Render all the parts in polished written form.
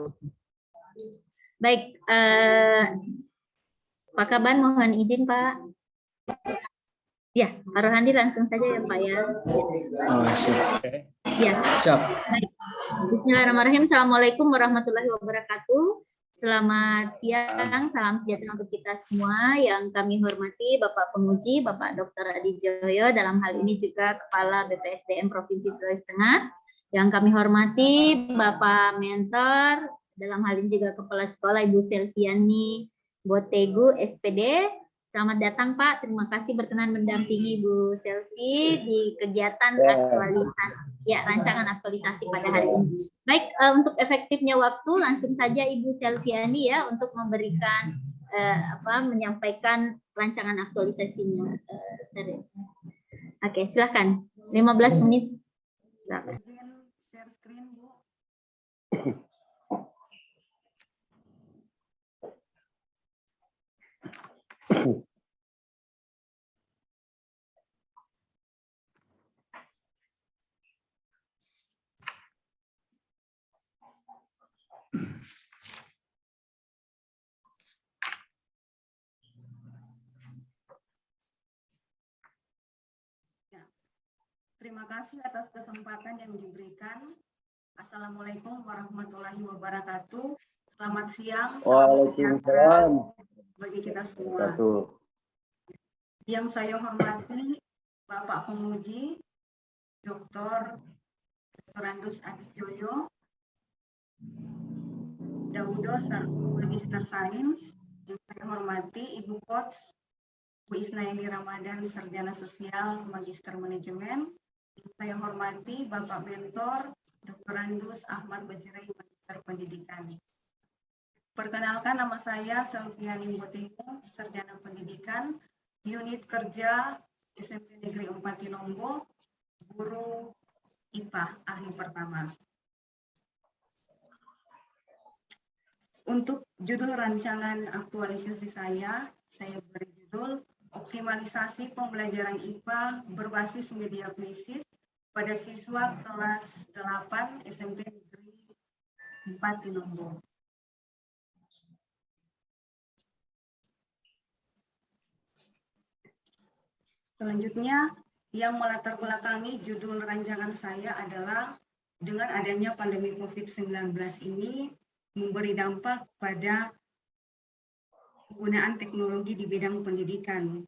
wabarakatuh. Baik, Pak Kaban mohon izin Pak. Ya, Pak Rohandi langsung saja ya Pak ya. Oh, siap. Ya. Siap. Baik. Bismillahirrahmanirrahim. Assalamualaikum warahmatullahi wabarakatuh. Selamat siang, salam sejahtera untuk kita semua. Yang kami hormati Bapak Penguji, Bapak Dr. Adi Joyo, dalam hal ini juga Kepala BPSDM Provinsi Sulawesi Tengah. Yang kami hormati Bapak Mentor, dalam hal ini juga Kepala Sekolah Ibu Selviani Botegu, SPD. Selamat datang Pak, terima kasih berkenan mendampingi Bu Selvi di kegiatan rancangan aktualisasi pada hari ini. Baik, untuk efektifnya waktu langsung saja Ibu Selviani ya untuk memberikan menyampaikan rancangan aktualisasinya. Oke, silakan. 15 menit. Silakan. Share screen, Bu. Terima kasih atas kesempatan yang diberikan. Assalamualaikum warahmatullahi wabarakatuh. Selamat siang, salam sejahtera bagi kita semua. Yang saya hormati Bapak Penguji, Dr. Randus Adi Joyo, Daudo, Magister Sains. Yang saya hormati Ibu Coach Bu Isnaini Ramadan, Sarjana Sosial, Magister Manajemen. Yang saya hormati Bapak Mentor, Dr. Randus Ahmad Bajrai, Magister Pendidikan. Perkenalkan, nama saya Selviani Botegu, Sarjana Pendidikan, Unit Kerja SMP Negeri 4 Tinombo, Guru IPA, Ahli Pertama. Untuk judul rancangan aktualisasi saya beri judul Optimalisasi Pembelajaran IPA berbasis media krisis pada siswa kelas 8 SMP Negeri 4 Tinombo. Selanjutnya, yang melatar belakangi judul rancangan saya adalah dengan adanya pandemi COVID-19 ini memberi dampak pada penggunaan teknologi di bidang pendidikan.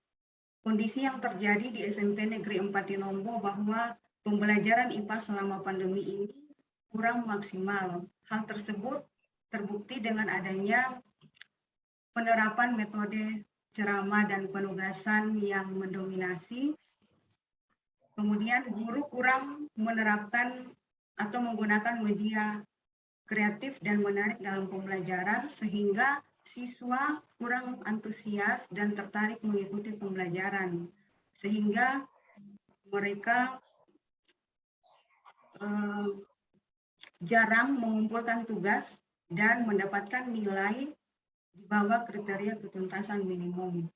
Kondisi yang terjadi di SMP Negeri 4 Tinombo bahwa pembelajaran IPA selama pandemi ini kurang maksimal. Hal tersebut terbukti dengan adanya penerapan metode ceramah dan penugasan yang mendominasi. Kemudian guru kurang menerapkan atau menggunakan media kreatif dan menarik dalam pembelajaran sehingga siswa kurang antusias dan tertarik mengikuti pembelajaran sehingga mereka jarang mengumpulkan tugas dan mendapatkan nilai di bawah kriteria ketuntasan minimum.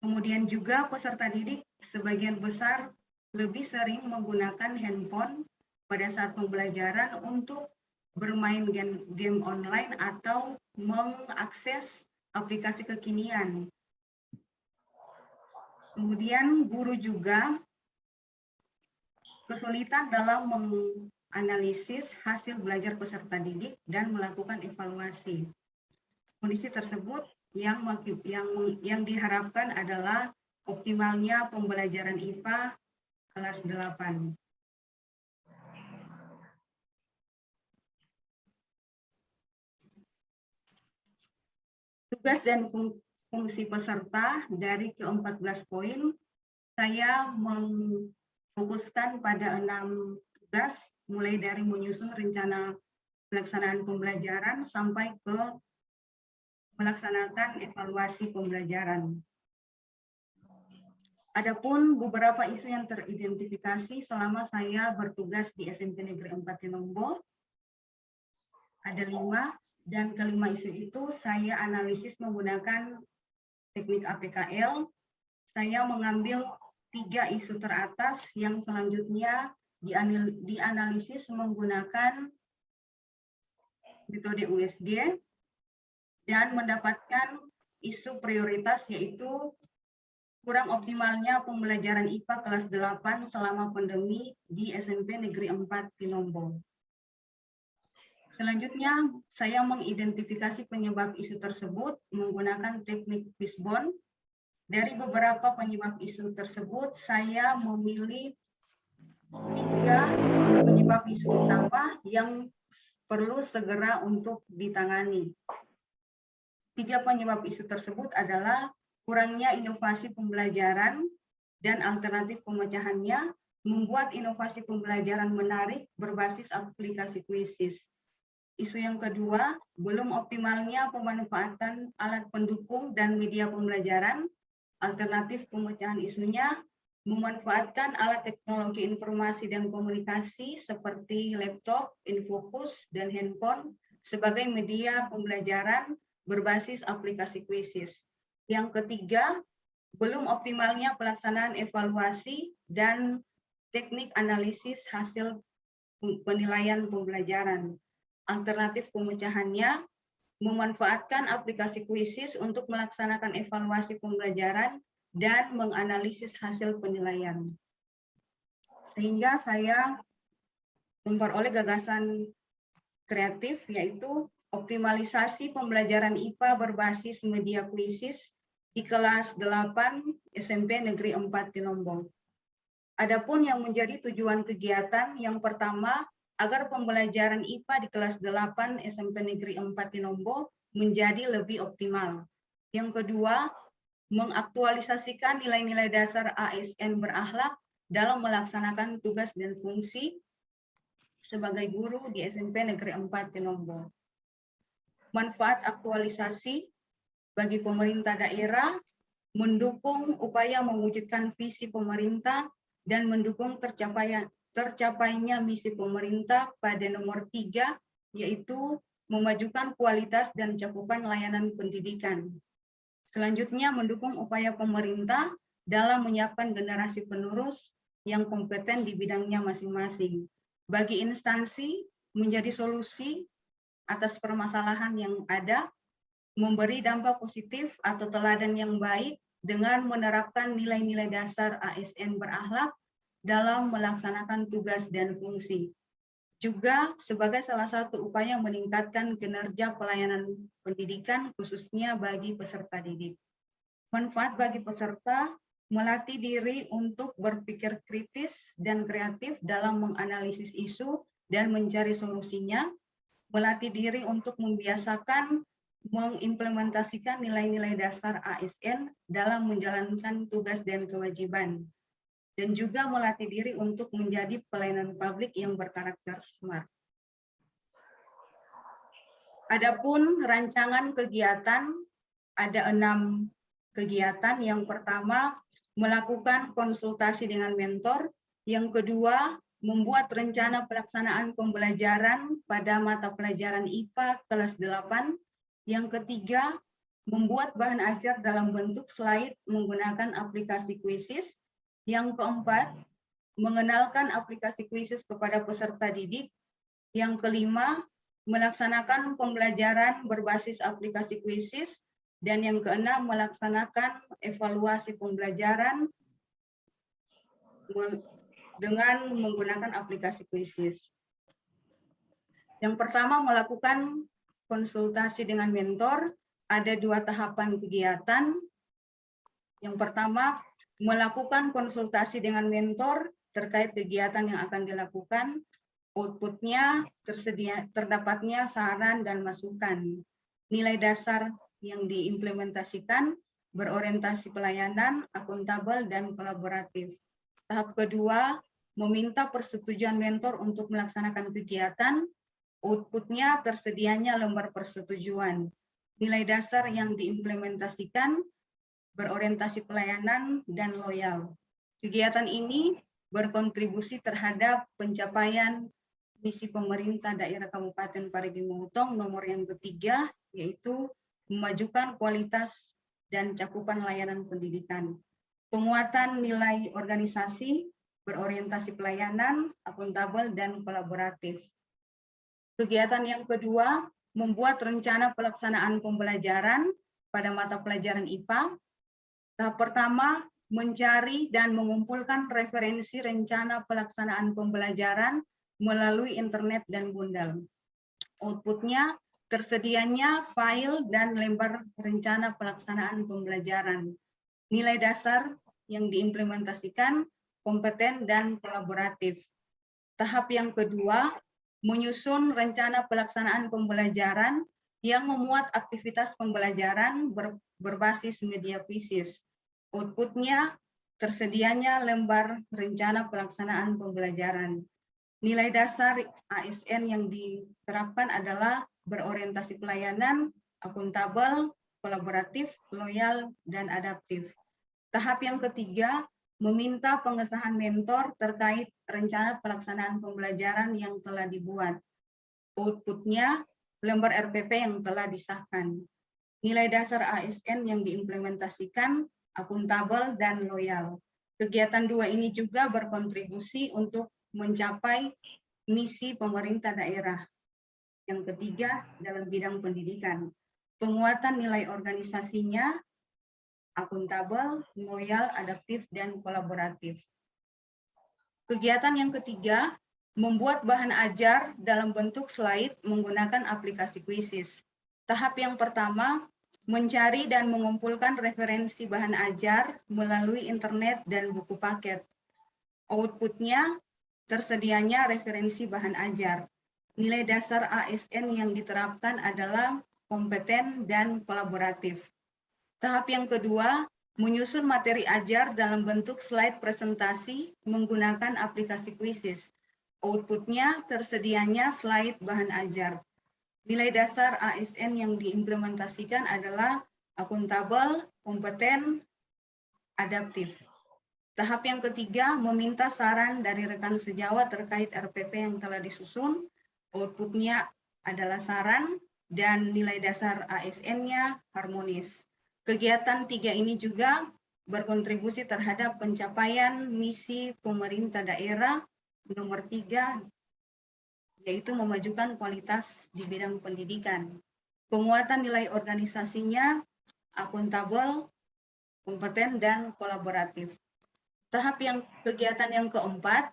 Kemudian juga peserta didik sebagian besar lebih sering menggunakan handphone pada saat pembelajaran untuk bermain game online atau mengakses aplikasi kekinian. Kemudian guru juga kesulitan dalam menganalisis hasil belajar peserta didik dan melakukan evaluasi. Kondisi tersebut yang diharapkan adalah optimalnya pembelajaran IPA kelas 8. Tugas dan fungsi peserta dari ke-14 poin, saya memfokuskan pada 6 tugas, mulai dari menyusun rencana pelaksanaan pembelajaran sampai ke melaksanakan evaluasi pembelajaran. Adapun beberapa isu yang teridentifikasi selama saya bertugas di SMP Negeri 4 Tinombo, ada 5. Dan kelima isu itu saya analisis menggunakan teknik APKL. Saya mengambil 3 isu teratas yang selanjutnya dianalisis menggunakan metode USG, dan mendapatkan isu prioritas yaitu kurang optimalnya pembelajaran IPA kelas 8 selama pandemi di SMP Negeri 4 Tinombo. Selanjutnya, saya mengidentifikasi penyebab isu tersebut menggunakan teknik fishbone. Dari beberapa penyebab isu tersebut, saya memilih 3 penyebab isu utama yang perlu segera untuk ditangani. 3 penyebab isu tersebut adalah kurangnya inovasi pembelajaran dan alternatif pemecahannya, membuat inovasi pembelajaran menarik berbasis aplikasi kuisis. Isu yang kedua, belum optimalnya pemanfaatan alat pendukung dan media pembelajaran. Alternatif pemecahan isunya, memanfaatkan alat teknologi informasi dan komunikasi seperti laptop, infocus, dan handphone sebagai media pembelajaran berbasis aplikasi kuisis. Yang ketiga, belum optimalnya pelaksanaan evaluasi dan teknik analisis hasil penilaian pembelajaran. Alternatif pemecahannya, memanfaatkan aplikasi kuisis untuk melaksanakan evaluasi pembelajaran dan menganalisis hasil penilaian. Sehingga saya memperoleh gagasan kreatif, yaitu optimalisasi pembelajaran IPA berbasis media kuisis di kelas 8 SMP Negeri 4 Tinombo. Adapun yang menjadi tujuan kegiatan, yang pertama, agar pembelajaran IPA di kelas 8 SMP Negeri 4 Tinombo menjadi lebih optimal. Yang kedua, mengaktualisasikan nilai-nilai dasar ASN berakhlak dalam melaksanakan tugas dan fungsi sebagai guru di SMP Negeri 4 Tinombo. Manfaat aktualisasi bagi pemerintah daerah, mendukung upaya mewujudkan visi pemerintah dan mendukung tercapainya misi pemerintah pada nomor 3, yaitu memajukan kualitas dan cakupan layanan pendidikan. Selanjutnya, mendukung upaya pemerintah dalam menyiapkan generasi penerus yang kompeten di bidangnya masing-masing. Bagi instansi menjadi solusi atas permasalahan yang ada, memberi dampak positif atau teladan yang baik dengan menerapkan nilai-nilai dasar ASN berakhlak dalam melaksanakan tugas dan fungsi. Juga sebagai salah satu upaya meningkatkan kinerja pelayanan pendidikan khususnya bagi peserta didik. Manfaat bagi peserta, melatih diri untuk berpikir kritis dan kreatif dalam menganalisis isu dan mencari solusinya, melatih diri untuk membiasakan mengimplementasikan nilai-nilai dasar ASN dalam menjalankan tugas dan kewajiban, dan juga melatih diri untuk menjadi pelayanan publik yang berkarakter smart. Adapun rancangan kegiatan, ada 6 kegiatan. Yang pertama, melakukan konsultasi dengan mentor. Yang kedua, membuat rencana pelaksanaan pembelajaran pada mata pelajaran IPA kelas 8. Yang ketiga, membuat bahan ajar dalam bentuk slide menggunakan aplikasi kuisis. Yang keempat, mengenalkan aplikasi kuisis kepada peserta didik. Yang kelima, melaksanakan pembelajaran berbasis aplikasi kuisis. Dan yang keenam, melaksanakan evaluasi pembelajaran dengan menggunakan aplikasi kuisis. Yang pertama, melakukan konsultasi dengan mentor. Ada 2 tahapan kegiatan. Yang pertama, melakukan konsultasi dengan mentor terkait kegiatan yang akan dilakukan. Outputnya terdapatnya saran dan masukan. Nilai dasar yang diimplementasikan berorientasi pelayanan, akuntabel, dan kolaboratif. Tahap kedua, meminta persetujuan mentor untuk melaksanakan kegiatan. Outputnya tersedianya lembar persetujuan. Nilai dasar yang diimplementasikan berorientasi pelayanan dan loyal. Kegiatan ini berkontribusi terhadap pencapaian misi pemerintah daerah Kabupaten Parigi Motong nomor yang ketiga, yaitu memajukan kualitas dan cakupan layanan pendidikan. Penguatan nilai organisasi berorientasi pelayanan, akuntabel, dan kolaboratif. Kegiatan yang kedua, membuat rencana pelaksanaan pembelajaran pada mata pelajaran IPA. Tahap pertama, mencari dan mengumpulkan referensi rencana pelaksanaan pembelajaran melalui internet dan Gundal. Outputnya, tersedianya file dan lembar rencana pelaksanaan pembelajaran. Nilai dasar yang diimplementasikan, kompeten dan kolaboratif. Tahap yang kedua, menyusun rencana pelaksanaan pembelajaran yang memuat aktivitas pembelajaran berbasis media kuisis. Outputnya, tersedianya lembar rencana pelaksanaan pembelajaran. Nilai dasar ASN yang diterapkan adalah berorientasi pelayanan, akuntabel, kolaboratif, loyal, dan adaptif. Tahap yang ketiga, meminta pengesahan mentor terkait rencana pelaksanaan pembelajaran yang telah dibuat. Outputnya, lembar RPP yang telah disahkan. Nilai dasar ASN yang diimplementasikan, akuntabel, dan loyal. Kegiatan dua ini juga berkontribusi untuk mencapai misi pemerintah daerah. Yang ketiga, dalam bidang pendidikan. Penguatan nilai organisasinya, akuntabel, loyal, adaptif, dan kolaboratif. Kegiatan yang ketiga, membuat bahan ajar dalam bentuk slide menggunakan aplikasi Quizzes. Tahap yang pertama, mencari dan mengumpulkan referensi bahan ajar melalui internet dan buku paket. Outputnya, tersedianya referensi bahan ajar. Nilai dasar ASN yang diterapkan adalah kompeten dan kolaboratif. Tahap yang kedua, menyusun materi ajar dalam bentuk slide presentasi menggunakan aplikasi Quizzes. Outputnya, tersedianya slide bahan ajar. Nilai dasar ASN yang diimplementasikan adalah akuntabel, kompeten, adaptif. Tahap yang ketiga, meminta saran dari rekan sejawat terkait RPP yang telah disusun. Outputnya adalah saran dan nilai dasar ASN-nya harmonis. Kegiatan tiga ini juga berkontribusi terhadap pencapaian misi pemerintah daerah nomor 3, yaitu memajukan kualitas di bidang pendidikan. Penguatan nilai organisasinya, akuntabel, kompeten, dan kolaboratif. Kegiatan yang keempat,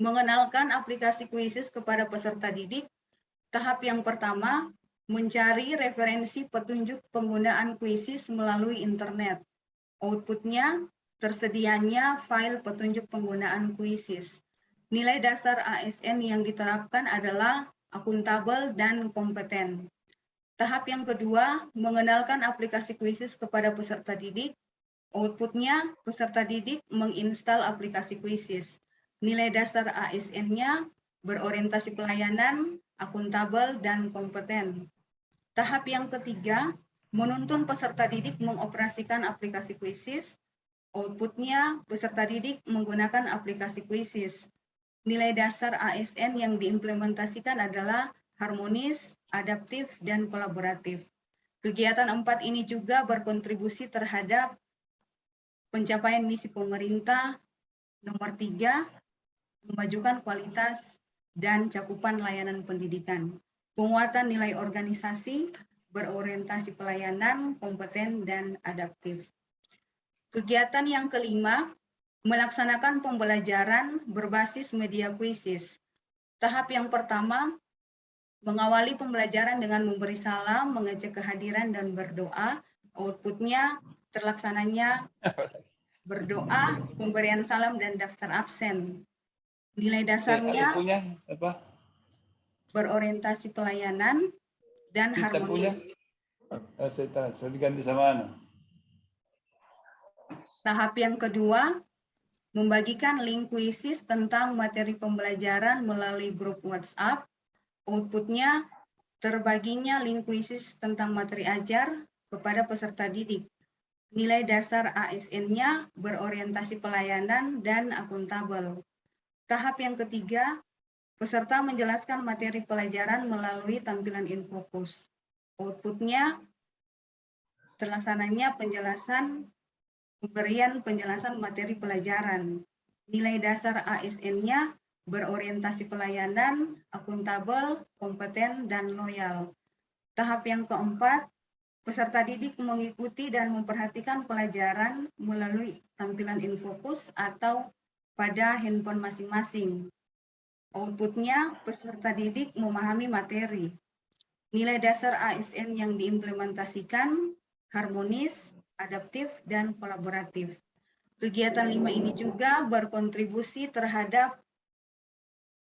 mengenalkan aplikasi Quizzes kepada peserta didik. Tahap yang pertama, mencari referensi petunjuk penggunaan Quizzes melalui internet. Outputnya, tersedianya file petunjuk penggunaan Quizzes. Nilai dasar ASN yang diterapkan adalah akuntabel dan kompeten. Tahap yang kedua, mengenalkan aplikasi Quizzes kepada peserta didik. Outputnya, peserta didik menginstal aplikasi Quizzes. Nilai dasar ASN-nya berorientasi pelayanan, akuntabel, dan kompeten. Tahap yang ketiga, menuntun peserta didik mengoperasikan aplikasi Quizzes. Outputnya, peserta didik menggunakan aplikasi Quizzes. Nilai dasar ASN yang diimplementasikan adalah harmonis, adaptif, dan kolaboratif. Kegiatan 4 ini juga berkontribusi terhadap pencapaian misi pemerintah nomor 3, memajukan kualitas dan cakupan layanan pendidikan. Penguatan nilai organisasi, berorientasi pelayanan, kompeten, dan adaptif. Kegiatan yang kelima, melaksanakan pembelajaran berbasis media Quizzes. Tahap yang pertama, mengawali pembelajaran dengan memberi salam, mengecek kehadiran, dan berdoa. Outputnya, terlaksananya berdoa, pemberian salam, dan daftar absen. Nilai dasarnya berorientasi pelayanan dan harmonis. Sudah diganti sama mana? Tahap yang kedua, membagikan link Quizzes tentang materi pembelajaran melalui grup WhatsApp. Outputnya, terbaginya link Quizzes tentang materi ajar kepada peserta didik. Nilai dasar ASN-nya berorientasi pelayanan dan akuntabel. Tahap yang ketiga, peserta menjelaskan materi pelajaran melalui tampilan infokus. Outputnya, terlaksananya pemberian penjelasan materi pelajaran. Nilai dasar ASN-nya berorientasi pelayanan, akuntabel, kompeten, dan loyal. Tahap yang keempat, peserta didik mengikuti dan memperhatikan pelajaran melalui tampilan InFocus atau pada handphone masing-masing. Outputnya, peserta didik memahami materi. Nilai dasar ASN yang diimplementasikan harmonis, adaptif, dan kolaboratif. Kegiatan 5 ini juga berkontribusi terhadap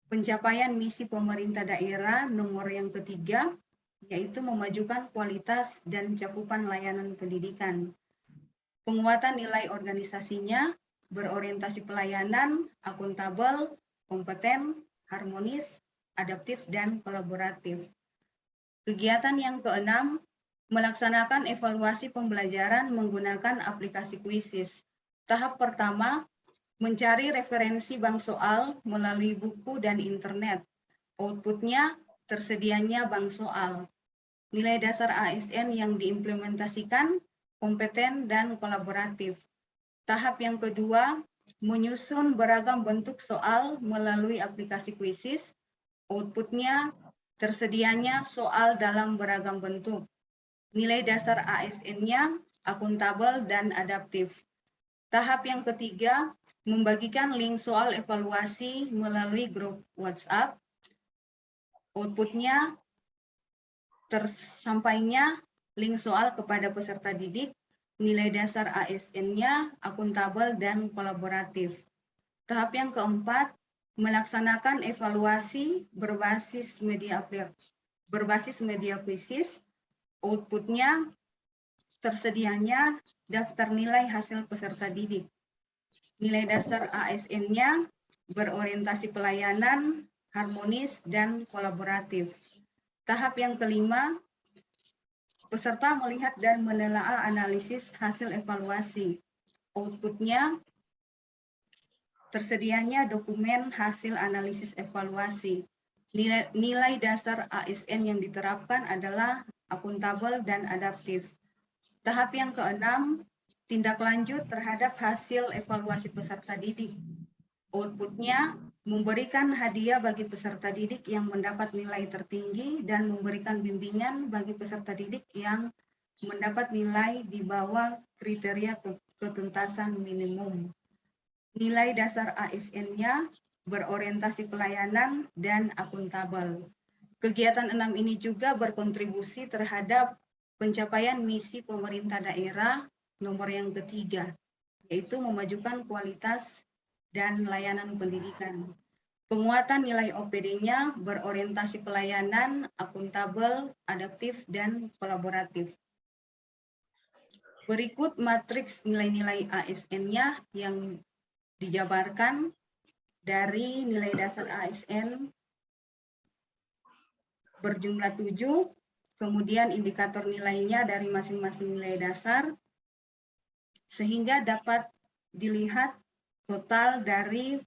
pencapaian misi pemerintah daerah nomor yang ketiga, yaitu memajukan kualitas dan cakupan layanan pendidikan. Penguatan nilai organisasinya berorientasi pelayanan, akuntabel, kompeten, harmonis, adaptif, dan kolaboratif. Kegiatan yang keenam, melaksanakan evaluasi pembelajaran menggunakan aplikasi Quizzes. Tahap pertama, mencari referensi bank soal melalui buku dan internet. Outputnya, tersedianya bank soal. Nilai dasar ASN yang diimplementasikan, kompeten, dan kolaboratif. Tahap yang kedua, menyusun beragam bentuk soal melalui aplikasi Quizzes. Outputnya, tersedianya soal dalam beragam bentuk. Nilai dasar ASN-nya akuntabel dan adaptif. Tahap yang ketiga, membagikan link soal evaluasi melalui grup WhatsApp. Outputnya, tersampainya link soal kepada peserta didik. Nilai dasar ASN-nya akuntabel dan kolaboratif. Tahap yang keempat, melaksanakan evaluasi berbasis media Quizzes. Outputnya, tersedianya daftar nilai hasil peserta didik. Nilai dasar ASN-nya berorientasi pelayanan, harmonis, dan kolaboratif. Tahap yang kelima, peserta melihat dan menelaah analisis hasil evaluasi. Outputnya, tersedianya dokumen hasil analisis evaluasi. Nilai dasar ASN yang diterapkan adalah akuntabel dan adaptif. Tahap yang keenam, tindak lanjut terhadap hasil evaluasi peserta didik. Outputnya, memberikan hadiah bagi peserta didik yang mendapat nilai tertinggi dan memberikan bimbingan bagi peserta didik yang mendapat nilai di bawah kriteria ketuntasan minimum. Nilai dasar ASN-nya berorientasi pelayanan dan akuntabel. Kegiatan 6 ini juga berkontribusi terhadap pencapaian misi pemerintah daerah nomor yang ketiga, yaitu memajukan kualitas dan layanan pendidikan. Penguatan nilai OPD-nya berorientasi pelayanan, akuntabel, adaptif, dan kolaboratif. Berikut matriks nilai-nilai ASN-nya yang dijabarkan dari nilai dasar ASN berjumlah 7, kemudian indikator nilainya dari masing-masing nilai dasar, sehingga dapat dilihat total dari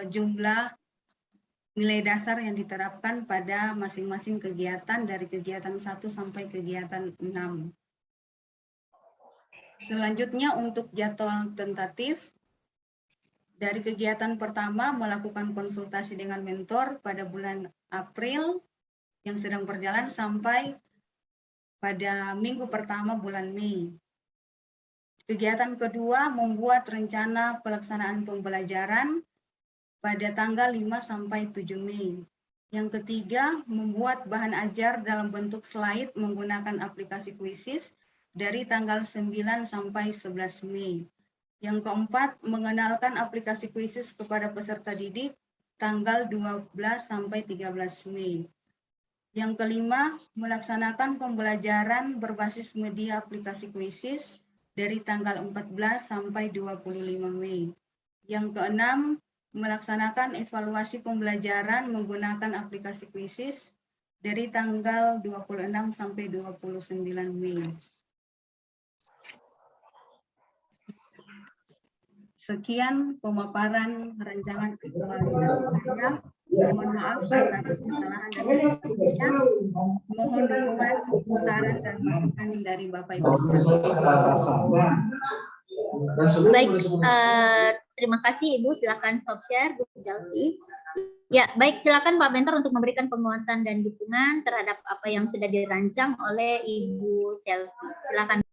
jumlah nilai dasar yang diterapkan pada masing-masing kegiatan dari kegiatan 1 sampai kegiatan 6. Selanjutnya untuk jadwal tentatif, dari kegiatan pertama melakukan konsultasi dengan mentor pada bulan April yang sedang berjalan sampai pada minggu pertama bulan Mei. Kegiatan kedua membuat rencana pelaksanaan pembelajaran pada tanggal 5 sampai 7 Mei. Yang ketiga, membuat bahan ajar dalam bentuk slide menggunakan aplikasi Quizzes dari tanggal 9 sampai 11 Mei. Yang keempat, mengenalkan aplikasi Quizzes kepada peserta didik tanggal 12 sampai 13 Mei. Yang kelima, melaksanakan pembelajaran berbasis media aplikasi Quizzes dari tanggal 14 sampai 25 Mei. Yang keenam, melaksanakan evaluasi pembelajaran menggunakan aplikasi Quizzes dari tanggal 26 sampai 29 Mei. Sekian pemaparan rancangan aktualisasi saya. Mohon maaf atas kesalahan dan kekurangannya. Mohon dukungan, saran, dan masukan dari Bapak Ibu. Baik, Terima kasih Ibu, silakan stop share Bu Selvi. Ya, baik, silakan Pak Mentor untuk memberikan penguatan dan dukungan terhadap apa yang sudah dirancang oleh Ibu Selvi. Silakan.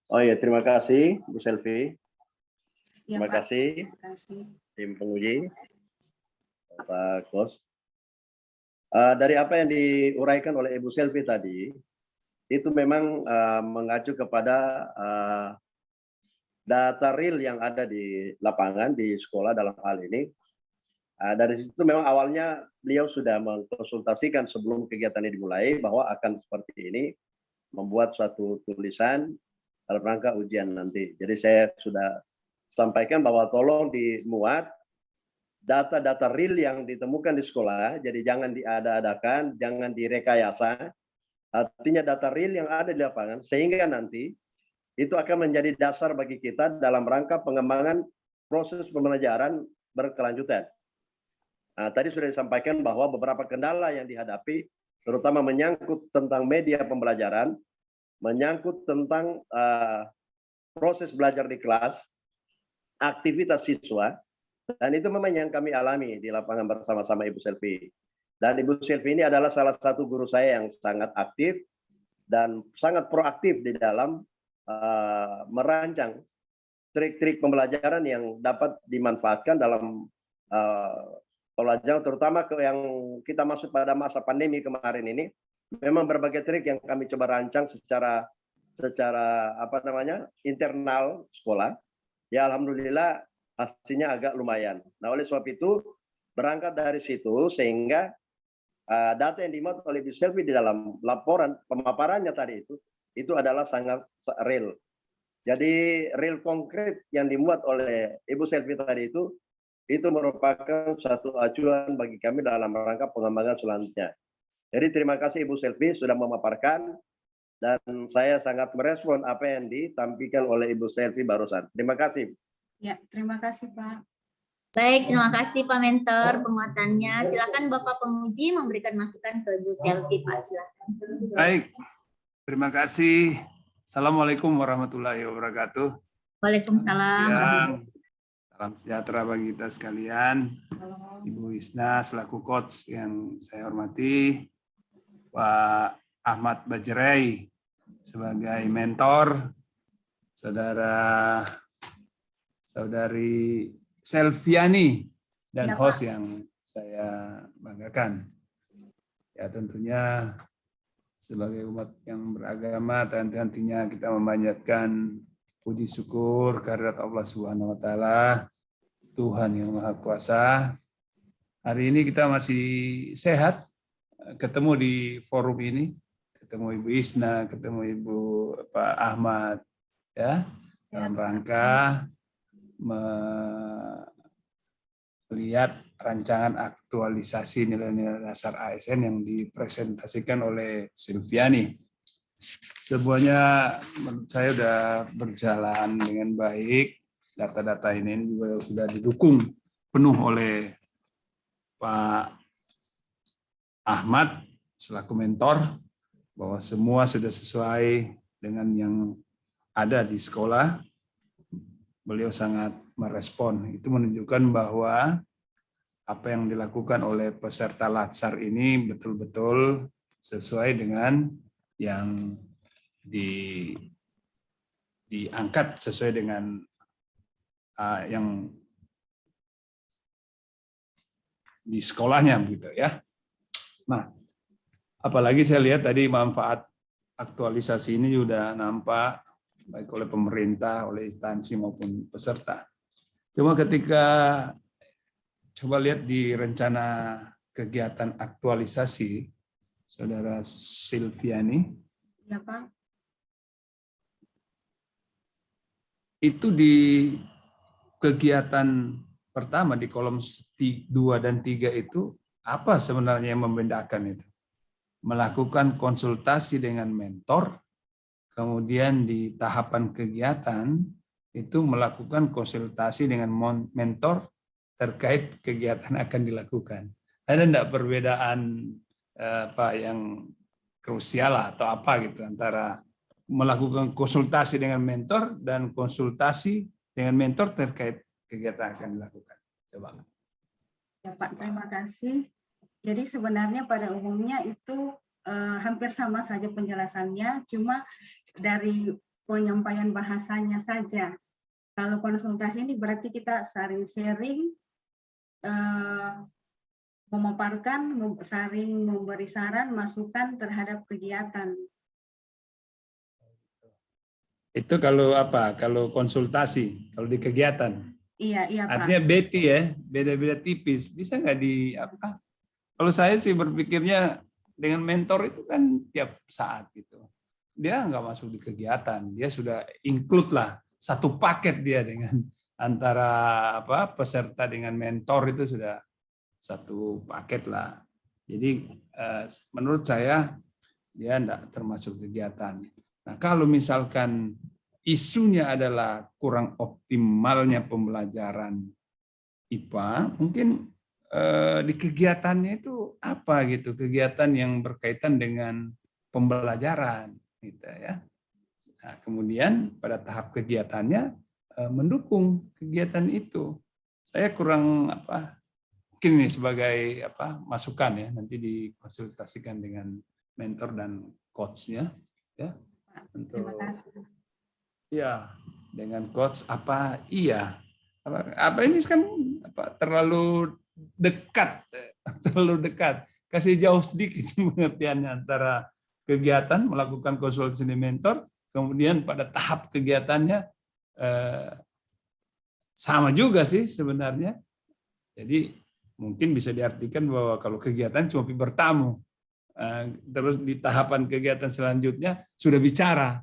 Oh ya, terima kasih Bu Selvi. Ya, Terima Pak. kasih Terima kasih. tim penguji, Pak Kos. Dari apa yang diuraikan oleh Ibu Selvi tadi, itu memang mengacu kepada data real yang ada di lapangan, di sekolah dalam hal ini. Dari situ memang awalnya beliau sudah mengkonsultasikan sebelum kegiatan ini dimulai bahwa akan seperti ini, membuat suatu tulisan dalam rangka ujian nanti. Jadi saya sudah sampaikan bahwa tolong dimuat data-data real yang ditemukan di sekolah, jadi jangan diada-adakan, jangan direkayasa. Artinya data real yang ada di lapangan, sehingga nanti itu akan menjadi dasar bagi kita dalam rangka pengembangan proses pembelajaran berkelanjutan. Tadi sudah disampaikan bahwa beberapa kendala yang dihadapi, terutama menyangkut tentang media pembelajaran, menyangkut tentang proses belajar di kelas, aktivitas siswa, dan itu memang yang kami alami di lapangan bersama-sama Ibu Selvi. Dan Ibu Selvi ini adalah salah satu guru saya yang sangat aktif dan sangat proaktif di dalam merancang trik-trik pembelajaran yang dapat dimanfaatkan dalam pelajaran, terutama yang kita masuk pada masa pandemi kemarin ini. Memang berbagai trik yang kami coba rancang secara internal sekolah. Ya alhamdulillah hasilnya agak lumayan. Nah oleh sebab itu berangkat dari situ sehingga data yang dimuat oleh Bu Selvi di dalam laporan pemaparannya tadi itu adalah sangat real. Jadi real konkret yang dimuat oleh Ibu Selvi tadi itu merupakan satu acuan bagi kami dalam rangka pengembangan selanjutnya. Jadi terima kasih Ibu Selvi sudah memaparkan dan saya sangat merespon apa yang ditampilkan oleh Ibu Selvi barusan. Terima kasih. Ya, terima kasih Pak. Baik, terima kasih Pak Mentor penguatannya. Silakan Bapak penguji memberikan masukan ke Ibu Selvi, Pak. Silakan. Baik, terima kasih. Assalamualaikum warahmatullahi wabarakatuh. Waalaikumsalam. Siang. Salam sejahtera bagi kita sekalian. Ibu Isna selaku coach yang saya hormati, Pak Ahmad Bajrai sebagai mentor, saudari Selviani dan host yang saya banggakan. Ya tentunya sebagai umat yang beragama dan nantinya kita memanjatkan puji syukur kehadirat Allah Subhanahu wa taala, Tuhan yang Maha Kuasa. Hari ini kita masih sehat, ketemu di forum ini, ketemu Ibu Isna, ketemu Ibu Pak Ahmad, ya, dalam rangka melihat rancangan aktualisasi nilai-nilai dasar ASN yang dipresentasikan oleh Silviani. Semuanya menurut saya sudah berjalan dengan baik. Data-data ini juga sudah didukung penuh oleh Pak Ahmad selaku mentor, bahwa semua sudah sesuai dengan yang ada di sekolah. Beliau sangat merespon. Itu menunjukkan bahwa apa yang dilakukan oleh peserta Latsar ini betul-betul sesuai dengan yang diangkat, sesuai dengan yang di sekolahnya, begitu ya. Nah, apalagi saya lihat tadi manfaat aktualisasi ini sudah nampak baik oleh pemerintah, oleh instansi maupun peserta. Cuma ketika coba lihat di rencana kegiatan aktualisasi, Saudara Silviani, Ya Pak. itu di kegiatan pertama di kolom 2 dan 3 itu apa sebenarnya yang membedakan itu? Melakukan konsultasi dengan mentor, kemudian di tahapan kegiatan itu melakukan konsultasi dengan mentor terkait kegiatan akan dilakukan. Ada enggak perbedaan Pak yang krusial atau apa gitu antara melakukan konsultasi dengan mentor dan konsultasi dengan mentor terkait kegiatan yang akan dilakukan. Coba. Ya Pak, terima kasih. Jadi sebenarnya pada umumnya itu hampir sama saja penjelasannya, cuma dari penyampaian bahasanya saja. Kalau konsultasi ini berarti kita saling sharing, memaparkan, saling memberi saran, masukan terhadap kegiatan. Itu kalau apa? Kalau konsultasi, kalau di kegiatan. Iya Pak. Artinya beti ya, beda-beda tipis. Bisa nggak di apa? Kalau saya sih berpikirnya dengan mentor itu kan tiap saat gitu. Dia nggak masuk di kegiatan, dia sudah include lah satu paket dia dengan antara apa peserta dengan mentor itu sudah satu paket lah. Jadi menurut saya dia enggak termasuk kegiatan. Nah, kalau misalkan isunya adalah kurang optimalnya pembelajaran IPA, mungkin di kegiatannya itu apa gitu, kegiatan yang berkaitan dengan pembelajaran gitu ya. Nah, kemudian pada tahap kegiatannya mendukung kegiatan itu. Saya kurang apa mungkin ini sebagai apa masukan ya, nanti dikonsultasikan dengan mentor dan coachnya ya. Terima kasih. Ya, dengan coach apa iya. Apa ini kan apa terlalu dekat, kasih jauh sedikit pengertiannya antara kegiatan melakukan konsultasi mentor, kemudian pada tahap kegiatannya sama juga sih sebenarnya. Jadi mungkin bisa diartikan bahwa kalau kegiatan cuma bertamu, terus di tahapan kegiatan selanjutnya sudah bicara,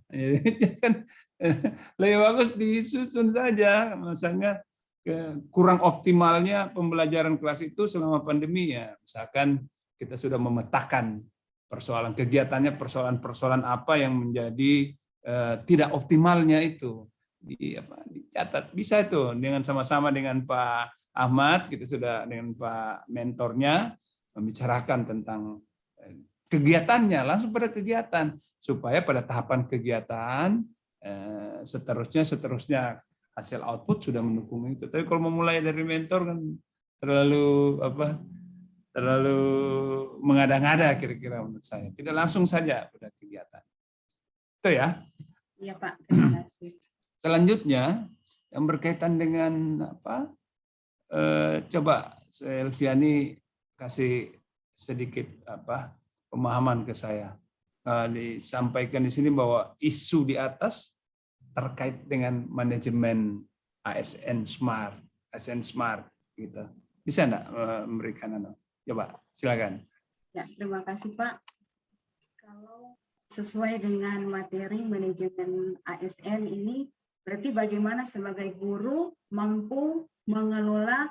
kan lebih bagus disusun saja, misalnya kurang optimalnya pembelajaran kelas itu selama pandemi ya, misalkan kita sudah memetakan persoalan kegiatannya, persoalan apa yang menjadi tidak optimalnya itu dicatat, bisa itu dengan sama-sama dengan Pak Ahmad, kita sudah dengan Pak mentornya membicarakan tentang kegiatannya, langsung pada kegiatan supaya pada tahapan kegiatan seterusnya hasil output sudah mendukung itu. Tapi kalau memulai dari mentor kan terlalu mengada-ngada kira-kira menurut saya. Tidak langsung saja pada kegiatan. Itu ya. Iya Pak, terima kasih. Selanjutnya yang berkaitan dengan apa? Coba Elviani kasih sedikit apa pemahaman ke saya. Disampaikan di sini bahwa isu di atas terkait dengan manajemen ASN Smart gitu. Bisa enggak memberikan coba silakan. Ya, terima kasih Pak. Kalau sesuai dengan materi manajemen ASN ini berarti bagaimana sebagai guru mampu mengelola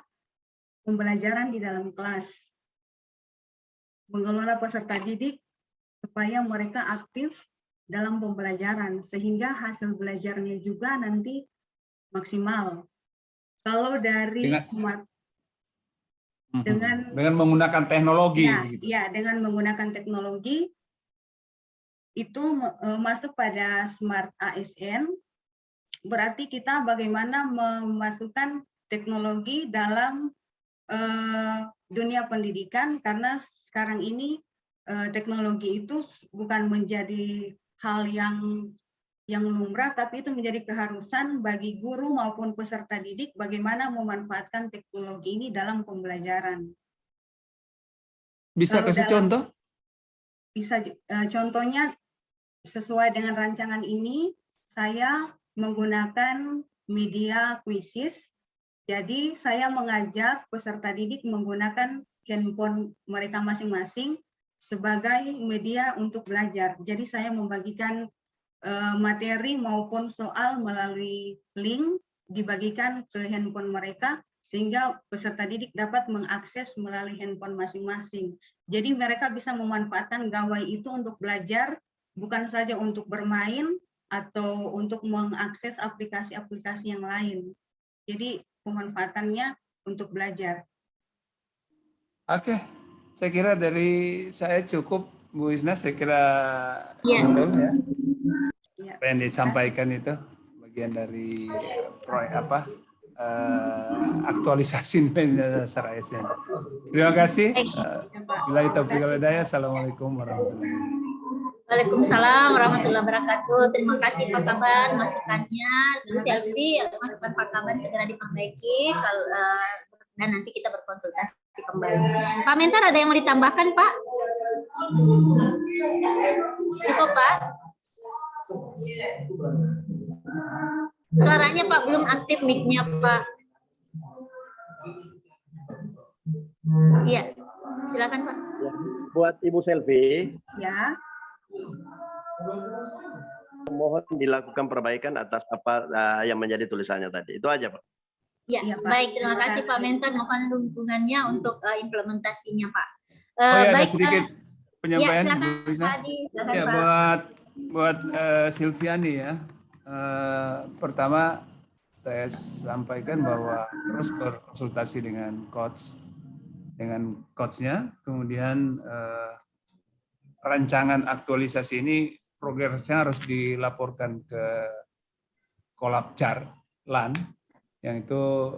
pembelajaran di dalam kelas, mengelola peserta didik supaya mereka aktif dalam pembelajaran sehingga hasil belajarnya juga nanti maksimal. Kalau dari dengan menggunakan teknologi, ya dengan menggunakan teknologi itu masuk pada Smart ASN, berarti kita bagaimana memasukkan teknologi dalam dunia pendidikan, karena sekarang ini teknologi itu bukan menjadi hal yang lumrah, tapi itu menjadi keharusan bagi guru maupun peserta didik bagaimana memanfaatkan teknologi ini dalam pembelajaran. Bisa kasih contoh? Bisa, contohnya sesuai dengan rancangan ini, saya menggunakan media kuisis. Jadi saya mengajak peserta didik menggunakan handphone mereka masing-masing sebagai media untuk belajar. Jadi saya membagikan materi maupun soal melalui link dibagikan ke handphone mereka sehingga peserta didik dapat mengakses melalui handphone masing-masing. Jadi mereka bisa memanfaatkan gawai itu untuk belajar, bukan saja untuk bermain atau untuk mengakses aplikasi-aplikasi yang lain. Jadi pemanfaatannya untuk belajar. Oke, saya kira dari saya cukup, Bu Isna, saya kira ya. betul ya. Ya, yang disampaikan itu bagian dari proyek aktualisasi nilai dasar ASN. Terima kasih. Billahi taufiq wal hidayah. Assalamualaikum warahmatullahi wabarakatuh. Waalaikumsalam warahmatullahi wabarakatuh. Terima kasih Pak Kaban masukannya. Bu Selvi, masukan Pak Kaban segera diperbaiki dan nanti kita berkonsultasi kembali. Pak Mentor ada yang mau ditambahkan Pak? Cukup Pak? Suaranya Pak belum aktif mic-nya Pak. Iya, silakan Pak. Buat Ibu Selvi, Ya, mohon dilakukan perbaikan atas apa yang menjadi tulisannya tadi. Itu aja, Pak. Ya, Iya, Pak. baik. Terima Terima kasih Pak kasih. Mentor. Mohon dukungannya untuk implementasinya Pak. Oh ya, ada Baik, sedikit ya, penyampaian. silakan Bu Risma. Pak Adi. Silakan Ya, Pak. buat Silviani ya. Pertama saya sampaikan bahwa terus berkonsultasi dengan coachnya, kemudian rancangan aktualisasi ini progresnya harus dilaporkan ke Kolabjar LAN, yang itu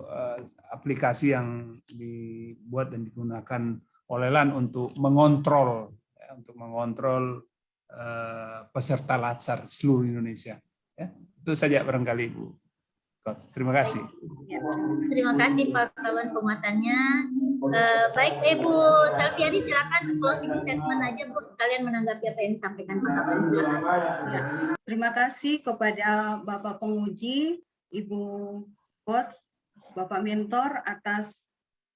aplikasi yang dibuat dan digunakan oleh LAN untuk mengontrol peserta latsar seluruh Indonesia. Ya, itu saja barangkali Bu Coach. Terima kasih. Terima kasih Pak Kawan penguatannya. Baik, Ibu Selviani silakan closing statement aja Bu, sekalian menanggapi apa yang disampaikan Pak Kawan. Silakan. Ya. Terima kasih kepada Bapak Penguji, Ibu Coach, Bapak Mentor atas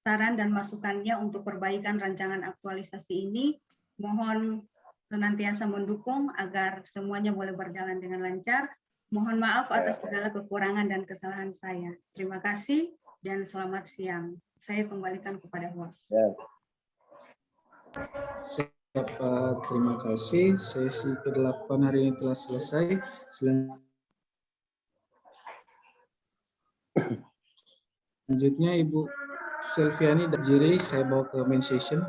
saran dan masukannya untuk perbaikan rancangan aktualisasi ini. Mohon senantiasa mendukung agar semuanya boleh berjalan dengan lancar. Mohon maaf atas segala kekurangan dan kesalahan saya. Terima kasih dan selamat siang. Saya kembalikan kepada host. Ya. Siap, Pak. Terima kasih. Sesi ke-8 hari ini telah selesai. Selanjutnya Ibu Selviani dan Jiri saya bawa ke main session.